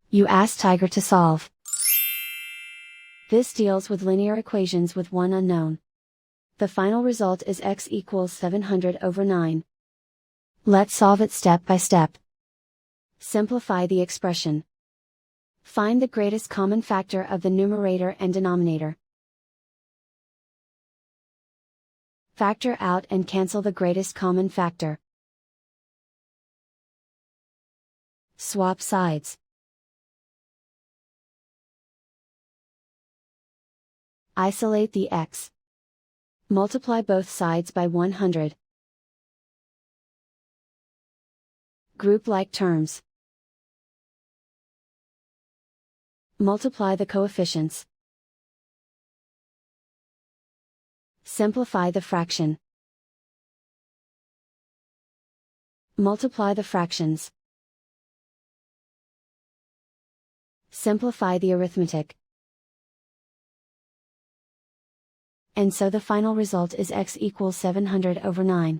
You ask Tiger to solve. This deals with linear equations with one unknown. The final result is x equals 700 over 9. Let's solve it step by step. Simplify the expression. Find the greatest common factor of the numerator and denominator. Factor out and cancel the greatest common factor. Swap sides. Isolate the x. Multiply both sides by 100. Group like terms. Multiply the coefficients. Simplify the fraction. Multiply the fractions. Simplify the arithmetic. And so the final result is x equals 700 over 9.